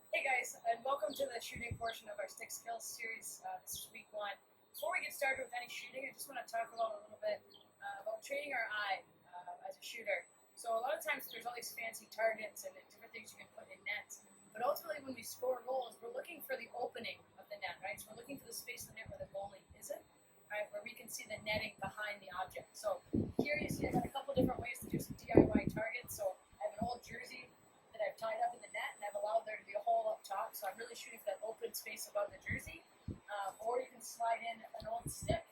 Hey guys, and welcome to the shooting portion of our stick skills series. This is week one. Before we get started with any shooting, I just want to talk about a little bit about training our eye as a shooter. So a lot of times there's all these fancy targets and different things you can put in nets, but ultimately when we score goals, we're looking for the opening of the net, right? So we're looking for the space in the net where the goalie isn't, right? Where we can see the netting behind the object. So here you see I got a couple different ways to do some DIY targets. So I have an old jersey that I've tied up in the net, and I've allowed there to be a hole up top, so I'm really shooting for that open space above the jersey. Or you can slide in an old stick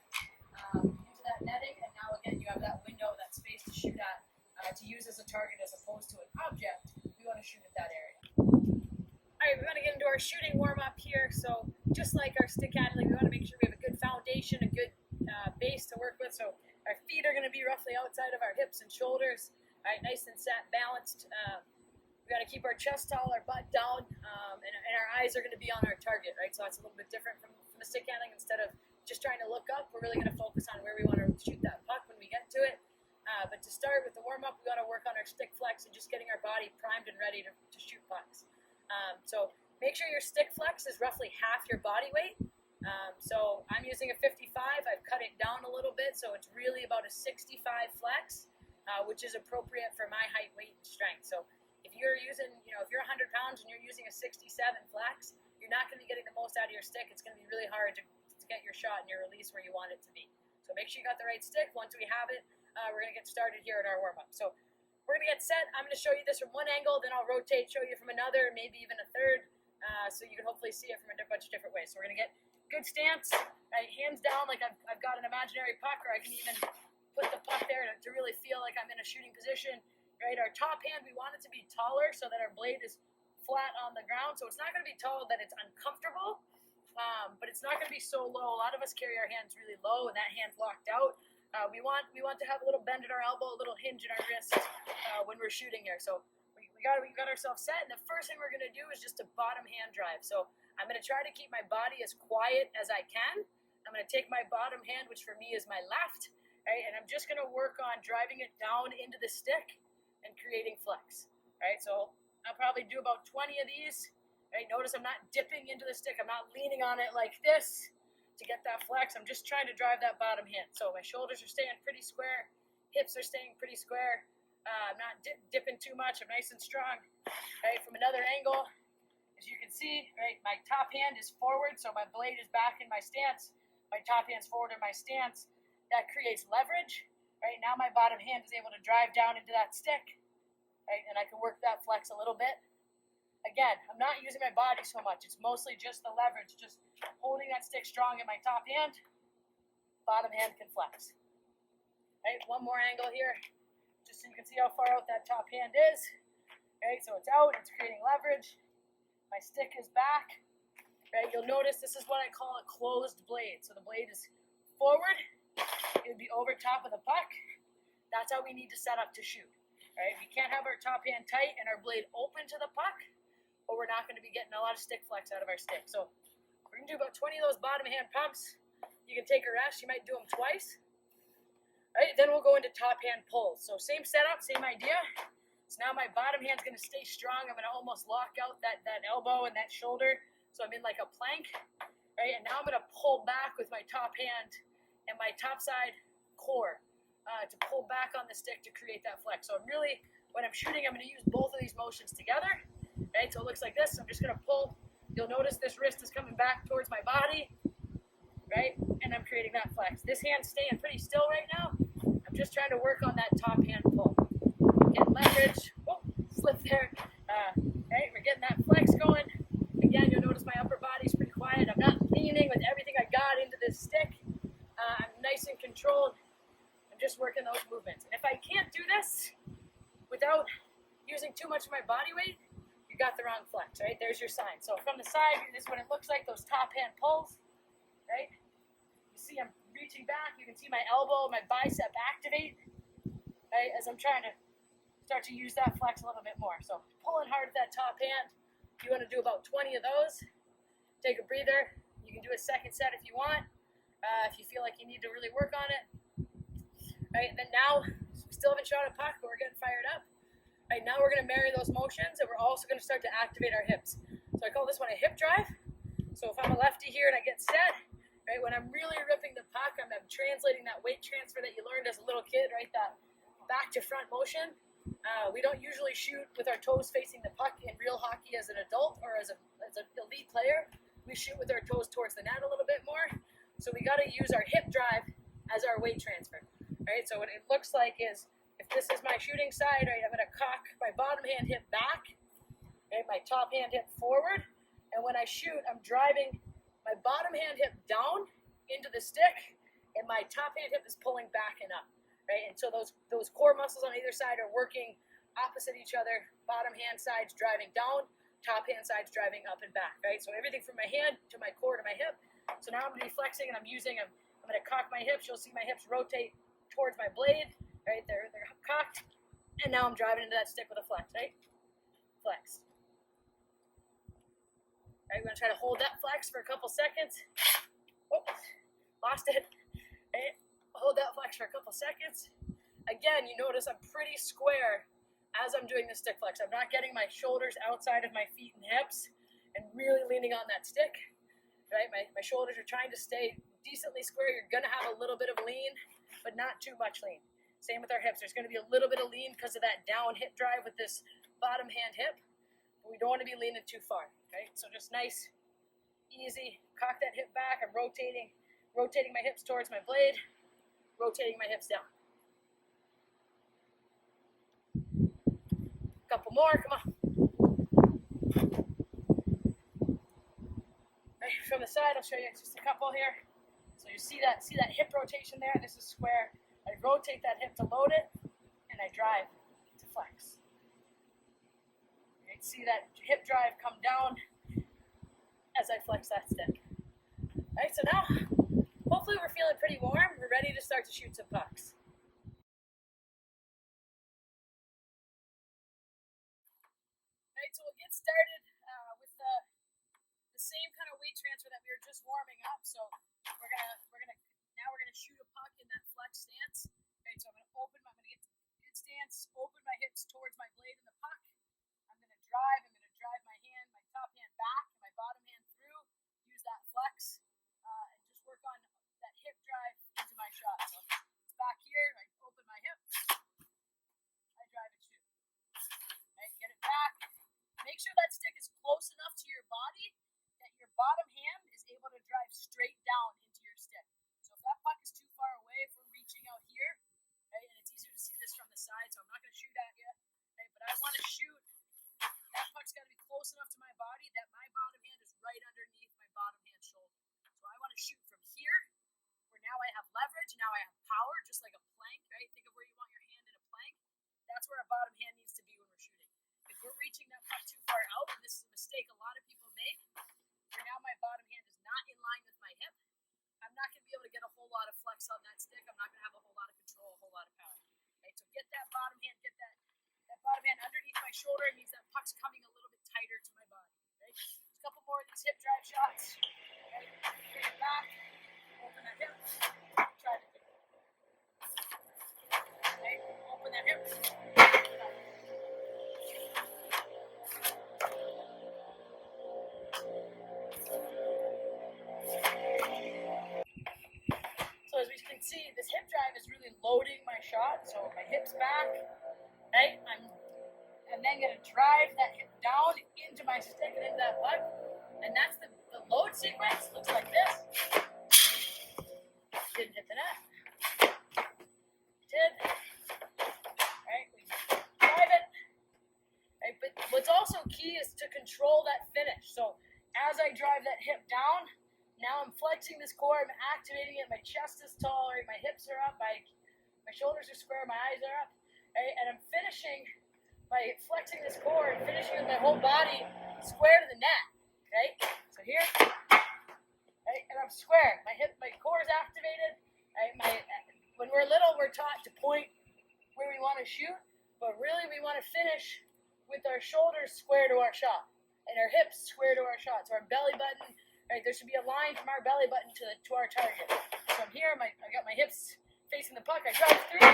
into that netting, and now again you have that window, that space to shoot at, to use as a target as opposed to an object. We want to shoot at that area. Alright, we're going to get into our shooting warm-up here. So just like our stick handling, we want to make sure we have a good foundation, a good base to work with. So our feet are going to be roughly outside of our hips and shoulders, right, nice and set, balanced. We got to keep our chest tall, our butt down, and our eyes are going to be on our target, right? So that's a little bit different from the stick handling. Instead of just trying to look up, we're really going to focus on where we want to shoot that puck when we get to it. But to start with the warm-up, we got to work on our stick flex and just getting our body primed and ready to shoot pucks. So make sure your stick flex is roughly half your body weight. So I'm using a 55. I've cut it down a little bit, so it's really about a 65 flex, which is appropriate for my height, weight, and strength. So if you're using, if you're 100 pounds and you're using a 67 flex, you're not going to be getting the most out of your stick. It's going to be really hard to get your shot and your release where you want it to be. So make sure you got the right stick. Once we have it, we're going to get started here at our warm-up. So we're going to get set. I'm going to show you this from one angle, then I'll rotate, show you from another, maybe even a third, so you can hopefully see it from a bunch of different ways. So we're going to get good stance, right, hands down like I've got an imaginary puck, or I can even put the puck there to really feel like I'm in a shooting position. Right, our top hand, we want it to be taller so that our blade is flat on the ground. So it's not going to be tall that it's uncomfortable, but it's not going to be so low. A lot of us carry our hands really low, and that hand's locked out. We want to have a little bend in our elbow, a little hinge in our wrist when we're shooting here. So we got ourselves set, and the first thing we're going to do is just a bottom hand drive. So I'm going to try to keep my body as quiet as I can. I'm going to take my bottom hand, which for me is my left, right, and I'm just going to work on driving it down into the stick and creating flex, right? So I'll probably do about 20 of these, right? Notice I'm not dipping into the stick. I'm not leaning on it like this to get that flex. I'm just trying to drive that bottom hand. So my shoulders are staying pretty square, hips are staying pretty square. I'm not dipping too much. I'm nice and strong, right? From another angle, as you can see, right, my top hand is forward, so my blade is back in my stance. My top hand's forward in my stance. That creates leverage. Right, now my bottom hand is able to drive down into that stick, right, and I can work that flex a little bit. Again, I'm not using my body so much. It's mostly just the leverage, just holding that stick strong in my top hand. Bottom hand can flex. Right, one more angle here, just so you can see how far out that top hand is. Right, so it's out, it's creating leverage. My stick is back. Right, you'll notice this is what I call a closed blade. So the blade is forward. It would be over top of the puck. That's how we need to set up to shoot. Right? We can't have our top hand tight and our blade open to the puck, or we're not going to be getting a lot of stick flex out of our stick. So we're going to do about 20 of those bottom hand pumps. You can take a rest. You might do them twice. Right? Then we'll go into top hand pulls. So same setup, same idea. So now my bottom hand's going to stay strong. I'm going to almost lock out that elbow and that shoulder. So I'm in like a plank. Right? And now I'm going to pull back with my top hand and my top side core to pull back on the stick to create that flex. So I'm really, when I'm shooting, I'm going to use both of these motions together. Right? So it looks like this. I'm just going to pull. You'll notice this wrist is coming back towards my body. Right? And I'm creating that flex. This hand's staying pretty still right now. I'm just trying to work on that top hand pull. Get leverage. Oh, slip there. Right? We're getting that flex going. Again, you'll notice my upper body's pretty quiet. I'm not leaning with everything I got into this stick. I'm nice and controlled. I'm just working those movements. And if I can't do this without using too much of my body weight, you got the wrong flex, right? There's your sign. So from the side, this is what it looks like, those top hand pulls, right? You see I'm reaching back. You can see my elbow, my bicep activate, right, as I'm trying to start to use that flex a little bit more. So pulling hard at that top hand. You want to do about 20 of those. Take a breather. You can do a second set if you want. If you feel like you need to really work on it. Right, and then now, we still haven't shot a puck, but we're getting fired up. Right, now we're going to marry those motions, and we're also going to start to activate our hips. So I call this one a hip drive. So if I'm a lefty here and I get set, right, when I'm really ripping the puck, I'm translating that weight transfer that you learned as a little kid, right, that back to front motion. We don't usually shoot with our toes facing the puck in real hockey as an adult or as an elite player. We shoot with our toes towards the net a little bit more. So we got to use our hip drive as our weight transfer, right? So what it looks like is, if this is my shooting side, right, I'm going to cock my bottom hand hip back, right, my top hand hip forward, and when I shoot, I'm driving my bottom hand hip down into the stick, and my top hand hip is pulling back and up, right? And so those core muscles on either side are working opposite each other. Bottom hand side's driving down, top hand side's driving up and back, right? So everything from my hand to my core to my hip. So now I'm going to be flexing, and I'm going to cock my hips. You'll see my hips rotate towards my blade, right? They're cocked, and now I'm driving into that stick with a flex, right? Flex. Right, we're going to try to hold that flex for a couple seconds. Oops, lost it. Right, hold that flex for a couple seconds. Again, you notice I'm pretty square as I'm doing the stick flex. I'm not getting my shoulders outside of my feet and hips and really leaning on that stick. Right, my shoulders are trying to stay decently square. You're going to have a little bit of lean, but not too much lean. Same with our hips. There's going to be a little bit of lean because of that down hip drive with this bottom hand hip. But we don't want to be leaning too far. Okay, so just nice, easy. Cock that hip back. I'm rotating my hips towards my blade, rotating my hips down. Couple more. Come on. From the side, I'll show you just a couple here. So you see that hip rotation there. This is square. I rotate that hip to load it, and I drive to flex. You can see that hip drive come down as I flex that stick. All right, so now hopefully we're feeling pretty warm. We're ready to start to shoot some pucks. All right, so we'll get started with the same kind of weight transfer that we were just warming up. So we're gonna shoot a puck in that flex stance. Okay, so I'm gonna get to good stance, open my hips towards my blade in the puck. I'm gonna drive my top hand back, and my bottom hand through, use that flex, and just work on that hip drive into my shot. So it's back here, I open my hip, I drive and shoot. Okay, get it back. Make sure that stick is close enough to your body that your bottom hand is able to drive straight down into your stick. So if that puck is too far away, if we're reaching out here, right, and it's easier to see this from the side, so I'm not going to shoot at you, right, but I want to shoot, that puck's got to be close enough to my body that my bottom hand is right underneath my bottom hand shoulder. So I want to shoot from here, where now I have leverage, now I have power, just like a plank, right? Think of where you want your hand in a plank. That's where our bottom hand needs to be when we're shooting. If we're reaching that puck too far out, and this is a mistake a lot of people make, where now my bottom hand is not in line with my hip, I'm not going to be able to get a whole lot of flex on that stick. I'm not going to have a whole lot of control, a whole lot of power. Right, so get that bottom hand, that bottom hand underneath my shoulder. It means that puck's coming a little bit tighter to my body. Right? Just a couple more of these hip drive shots. Right? Bring it back, open that hip, try to do it. Right? Open that hip. So as we can see, this hip drive is really loading my shot. So my hip's back, right? I'm then going to drive that hip down into my stick and into that puck. And that's the load sequence. Looks like this. Didn't hit the net. Did. Right? We drive it. Right? But what's also key is to control that finish. So as I drive that hip down, now I'm flexing this core, I'm activating it, my chest is tall, right? My hips are up, my shoulders are square, my eyes are up, right? And I'm finishing by flexing this core and finishing with my whole body square to the net, okay? So here, right? And I'm square. My core is activated, right? When we're little, we're taught to point where we want to shoot, but really we want to finish with our shoulders square to our shot and our hips square to our shot. So our belly button, right, there should be a line from our belly button to our target. So I'm here, I got my hips facing the puck, I drive through,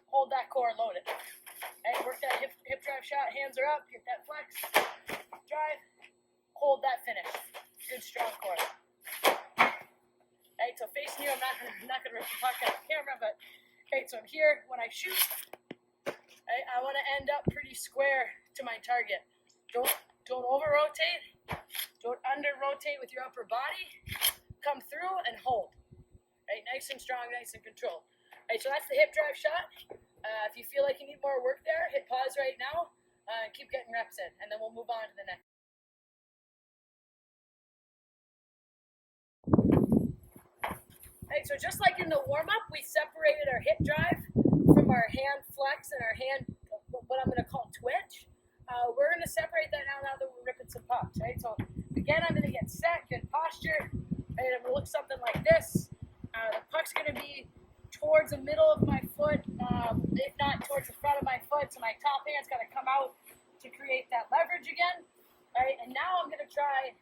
hold that core loaded. Right, work that hip drive shot, hands are up, get that flex, drive, hold that finish. Good strong core. Right, so facing you, I'm not gonna rip the puck out of the camera, but okay, so I'm here. When I shoot, right, I want to end up pretty square to my target. Don't over rotate. Don't under rotate with your upper body. Come through and hold. Right, nice and strong, nice and controlled. Right, so that's the hip drive shot. If you feel like you need more work there, hit pause right now and keep getting reps in, and then we'll move on to the next. Right, so just like in the warm-up, we separated our hip drive from our hand flex and our hand, what I'm going to call twitch. We're going to separate that now that we're ripping some pucks, right? So again, I'm going to get set, good posture, and it will look something like this. The puck's going to be towards the middle of my foot, if not towards the front of my foot, so my top hand's got to come out to create that leverage again, right? And now I'm going to try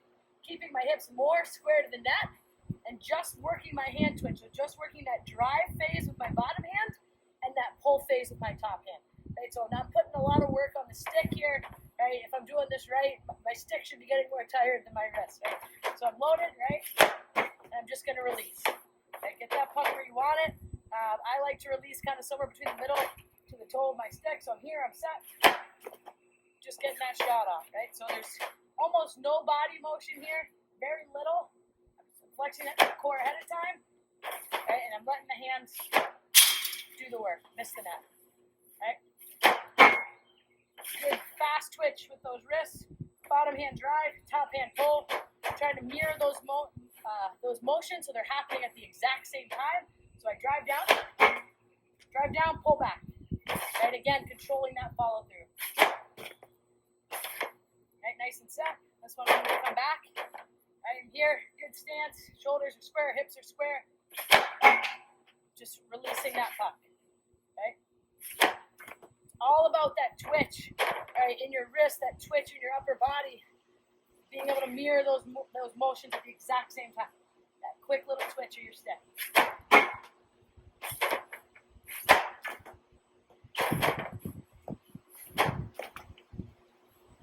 keeping my hips more square to the net and just working my hand twitch, so just working that drive phase with my bottom hand and that pull phase with my top hand. Right, so now I'm putting a lot of work on the stick here. Right, if I'm doing this right, my stick should be getting more tired than my wrist. Right, so I'm loaded, right, and I'm just going to release. Right, get that puck where you want it. I like to release kind of somewhere between the middle to the toe of my stick. So I'm here, I'm set. Just getting that shot off. Right, so there's almost no body motion here, very little. I'm flexing that core ahead of time, right, and I'm letting the hands do the work. Miss the net. Right. Good fast twitch with those wrists, bottom hand drive, top hand pull. I'm trying to mirror those motions so they're happening at the exact same time. So I drive down, pull back. Right, again, controlling that follow through. Right, nice and set. This one I'm going to come back. Right, here, good stance. Shoulders are square, hips are square. Just releasing that puck. Okay. All about that twitch, right, in your wrist, that twitch in your upper body, being able to mirror those motions at the exact same time. That quick little twitch of your stick.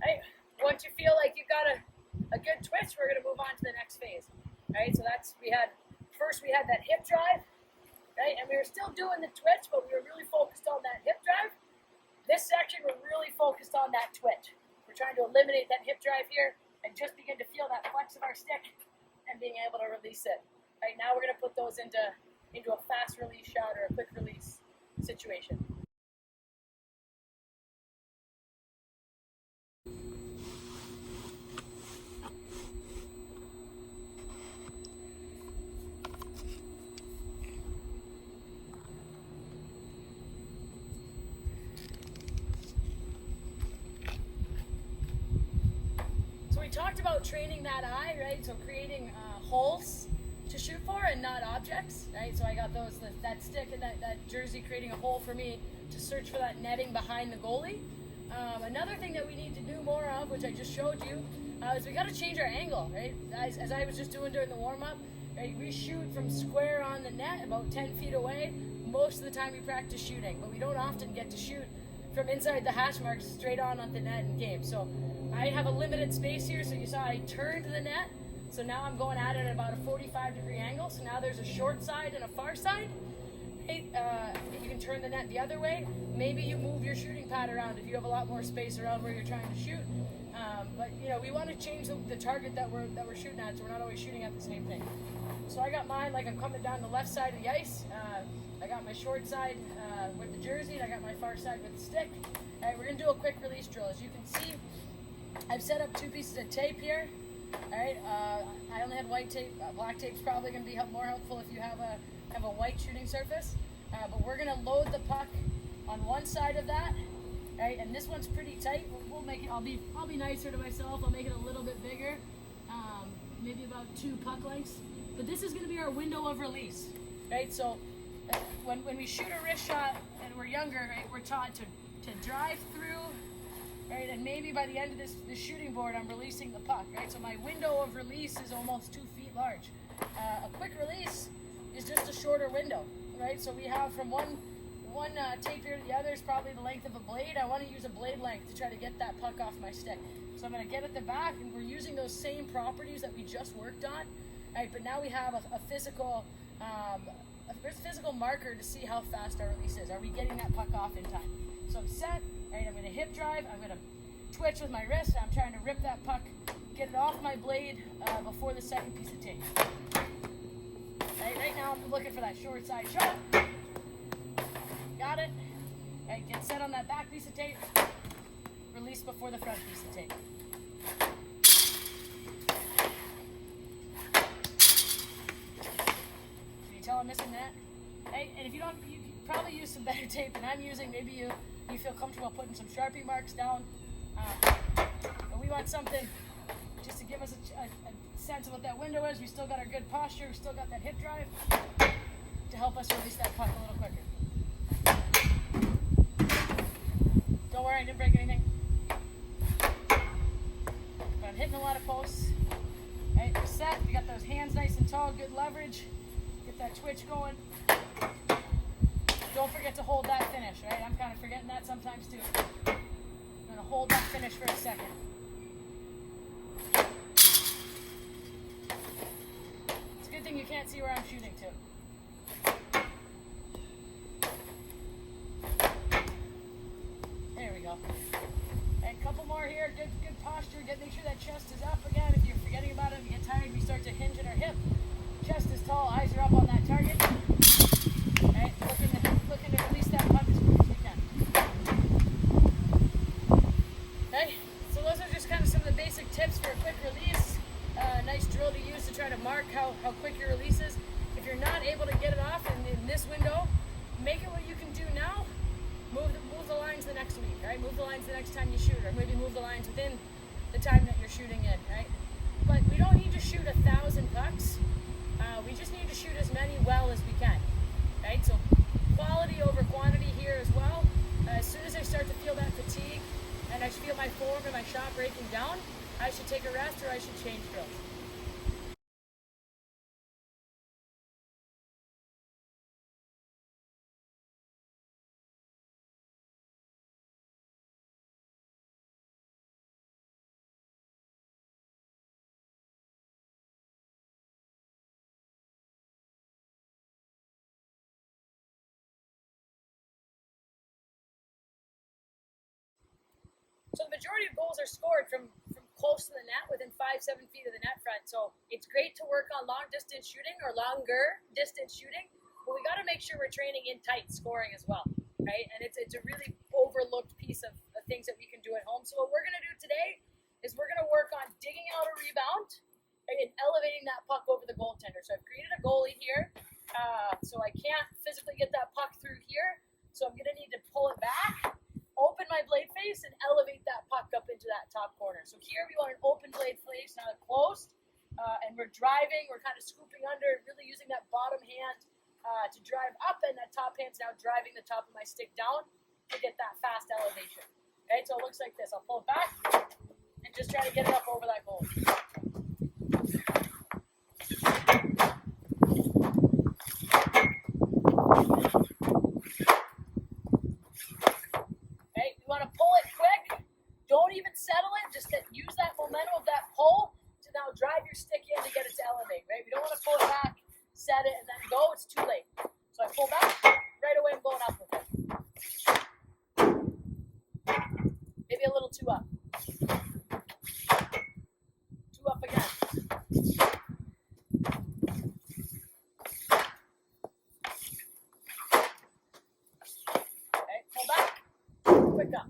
Right, once you feel like you've got a good twitch, we're going to move on to the next phase. Right, so we had that hip drive, right, and we were still doing the twitch, but we were really focused on that hip drive. This section, we're really focused on that twitch. We're trying to eliminate that hip drive here and just begin to feel that flex of our stick and being able to release it. Right now, we're going to put those into a fast release shot or a quick release situation. We talked about training that eye, right? So creating holes to shoot for and not objects, right? So I got that stick and that jersey creating a hole for me to search for that netting behind the goalie. Another thing that we need to do more of, which I just showed you, is we got to change our angle, right? As I was just doing during the warm-up, right? We shoot from square on the net, about 10 feet away. Most of the time we practice shooting, but we don't often get to shoot from inside the hash marks straight on the net in game. So I have a limited space here, so you saw I turned the net, so now I'm going at it at about a 45-degree angle, so now there's a short side and a far side. Right? You can turn the net the other way. Maybe you move your shooting pad around if you have a lot more space around where you're trying to shoot. But you know, we want to change the target that we're shooting at, so we're not always shooting at the same thing. So I got mine like I'm coming down the left side of the ice. I got my short side with the jersey, and I got my far side with the stick. All right, we're gonna do a quick release drill. As you can see, I've set up 2 pieces of tape here. All right, I only had white tape. Black tape's probably going to be more helpful if you have a white shooting surface. But we're going to load the puck on one side of that. All right, and this one's pretty tight. We'll make it. I'll be nicer to myself. I'll make it a little bit bigger, maybe about 2 puck lengths. But this is going to be our window of release. Right, so when we shoot a wrist shot and we're younger, right, we're taught to drive through. Right, and maybe by the end of this shooting board, I'm releasing the puck. Right, so my window of release is almost 2 feet large. A quick release is just a shorter window. Right, so we have from one one tape here to the other is probably the length of a blade. I want to use a blade length to try to get that puck off my stick. So I'm going to get at the back, and we're using those same properties that we just worked on. Right, but now we have a physical marker to see how fast our release is. Are we getting that puck off in time? So I'm set. Right, I'm going to hip drive. I'm going to twitch with my wrist. I'm trying to rip that puck, get it off my blade before the second piece of tape. Right now I'm looking for that short side shot. Got it. Right, get set on that back piece of tape. Release before the front piece of tape. Can you tell I'm missing that? Hey, and if you don't, you can probably use some better tape than I'm using. Maybe you feel comfortable putting some Sharpie marks down. But we want something just to give us a sense of what that window is. We still got our good posture. We still got that hip drive to help us release that puck a little quicker. Don't worry, I didn't break anything. But I'm hitting a lot of posts. Right, we're set. We got those hands nice and tall, good leverage. Get that twitch going. Don't forget to hold that finish, right? I'm kind of forgetting that sometimes too. I'm going to hold that finish for a second. It's a good thing you can't see where I'm shooting to. There we go. And a couple more here. Good posture. Make sure that chest is up again. If you're forgetting about it, if you get tired, we start to hinge at our hip. Chest is tall. Eyes are up on that target. Right, looking to release that puck as quick as we can. Okay, so those are just kind of some of the basic tips for a quick release. Nice drill to use to try to mark how quick your release is. If you're not able to get it off in this window, make it what you can do now. Move the lines the next week, right? Move the lines the next time you shoot, or maybe move the lines within the time that you're shooting in, right? But we don't need to shoot 1,000 pucks. We just need to shoot as many well as we can, right? So quality over quantity here as well. As soon as I start to feel that fatigue and I feel my form and my shot breaking down, I should take a rest or I should change drills. So the majority of goals are scored from close to the net, within 5-7 feet of the net front. So it's great to work on long distance shooting or longer distance shooting, but we got to make sure we're training in tight scoring as well, right? And it's a really overlooked piece of things that we can do at home. So what we're going to do today is we're going to work on digging out a rebound, right, and elevating that puck over the goaltender. So I've created a goalie here, so I can't physically get that puck through here. So I'm going to need to pull it back, open my blade face, and elevate that puck up into that top corner. So here we want an open blade face, now closed, and we're driving, we're kind of scooping under, really using that bottom hand to drive up, and that top hand's now driving the top of my stick down to get that fast elevation. Okay, so it looks like this. I'll pull it back and just try to get it up over that goal. Just to use that momentum of that pull to now drive your stick in to get it to elevate, right? We don't want to pull it back, set it, and then go. It's too late. So I pull back, right away I'm going up with it. Maybe a little too up. Too up again. Okay, pull back, quick up.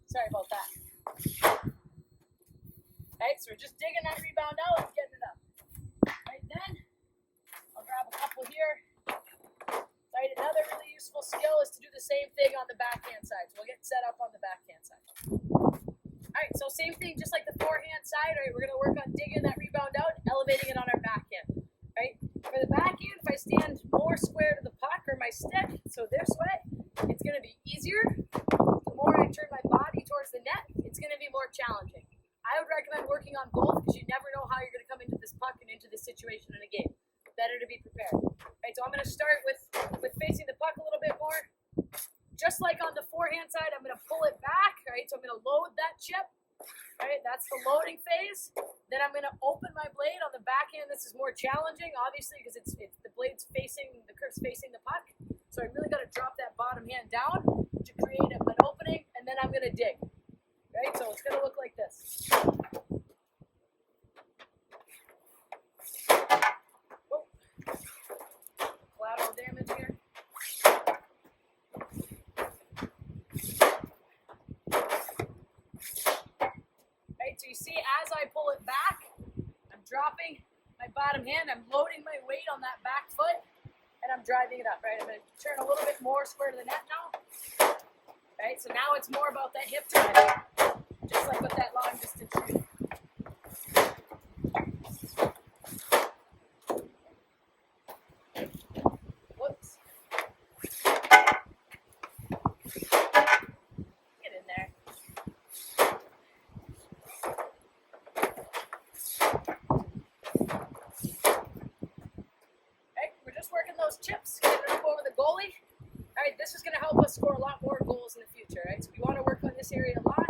Sorry about that. Okay, so we're just digging that rebound out and getting it up. Right then, I'll grab a couple here. Right, another really useful skill is to do the same thing on the backhand side. So we'll get set up on the backhand side. Alright, so same thing, just like the forehand side. Alright, we're going to work on digging that rebound out and elevating it on our backhand. Right, for the backhand, if I stand more square to the puck or my stick, so this way, it's going to be easier. The more I turn my body towards the net, it's going to be more challenging. I would recommend working on both because you never know how you're going to come into this puck and into this situation in a game. Better to be prepared. Right, so I'm going to start with facing the puck a little bit more. side, I'm going to pull it back, right? So I'm going to load that chip, right? That's the loading phase. Then I'm going to open my blade on the back end. This is more challenging, obviously, because it's the blade's facing, the curve's facing the puck. So I really got to drop that bottom hand down to create an opening, and then I'm going to dig, right? So it's going to look like this. Whoa. Collateral damage here. So you see, as I pull it back, I'm dropping my bottom hand, I'm loading my weight on that back foot, and I'm driving it up, right? I'm going to turn a little bit more square to the net now, right? So now it's more about that hip driving, just like with that long distance shooting. Whoops. Get in there. Working those chips, getting them over the goalie. All right, this is going to help us score a lot more goals in the future, right? So we want to work on this area a lot,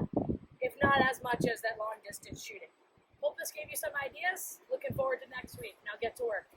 if not as much as that long distance shooting. Hope this gave you some ideas. Looking forward to next week. Now get to work.